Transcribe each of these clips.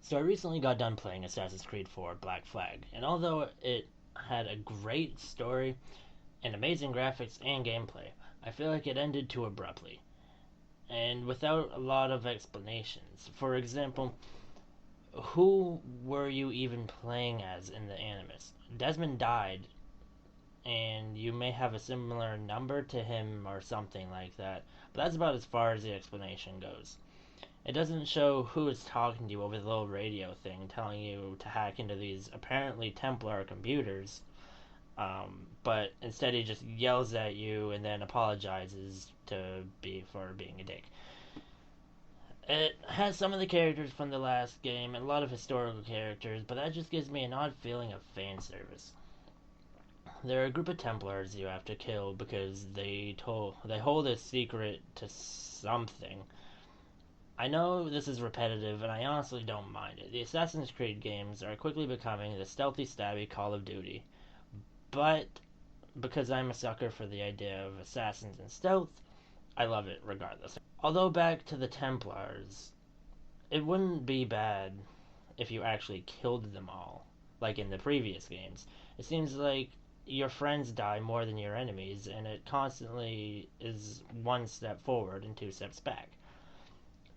So I recently got done playing Assassin's Creed 4 Black Flag, and although it had a great story and amazing graphics and gameplay, I feel like it ended too abruptly and without a lot of explanations. For example, who were you even playing as in the Animus? Desmond died, and you may have a similar number to him or something like that, but that's about as far as the explanation goes. It doesn't show who is talking to you over the little radio thing telling you to hack into these apparently Templar computers, but instead he just yells at you and then apologizes for being a dick. It has some of the characters from the last game and a lot of historical characters, but that just gives me an odd feeling of fan service. There are a group of Templars you have to kill because they hold a secret to something. I know this is repetitive, and I honestly don't mind it. The Assassin's Creed games are quickly becoming the stealthy, stabby Call of Duty, but because I'm a sucker for the idea of assassins and stealth, I love it regardless. Although back to the Templars, it wouldn't be bad if you actually killed them all, like in the previous games. It seems like your friends die more than your enemies, and it constantly is one step forward and two steps back.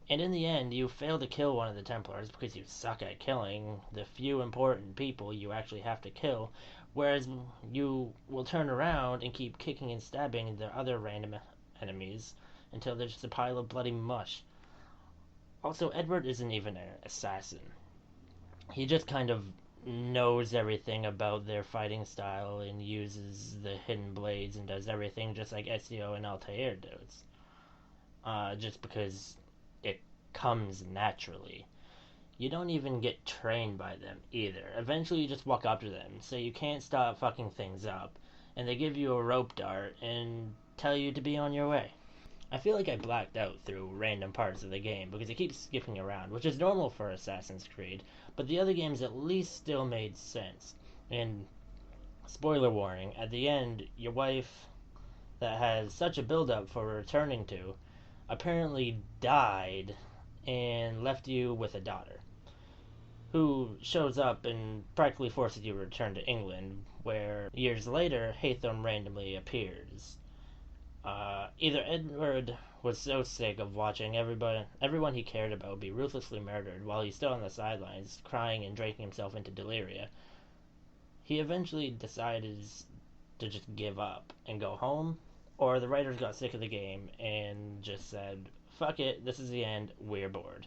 And in the end, you fail to kill one of the Templars because you suck at killing the few important people you actually have to kill, whereas you will turn around and keep kicking and stabbing the other random enemies until there's just a pile of bloody mush. Also, Edward isn't even an assassin. He just kind of knows everything about their fighting style and uses the hidden blades and does everything just like Ezio and Altair does. Just because it comes naturally. You don't even get trained by them either. Eventually you just walk up to them, say you can't stop fucking things up, and they give you a rope dart and tell you to be on your way. I feel like I blacked out through random parts of the game because it keeps skipping around, which is normal for Assassin's Creed, but the other games at least still made sense. And spoiler warning, at the end, your wife that has such a build up for returning to apparently died and left you with a daughter who shows up and practically forces you to return to England, where years later Hatham randomly appears. Either Edward was so sick of watching everyone he cared about be ruthlessly murdered while he stood on the sidelines crying and drinking himself into deliria, he eventually decided to just give up and go home, or the writers got sick of the game and just said, fuck it, this is the end, we're bored.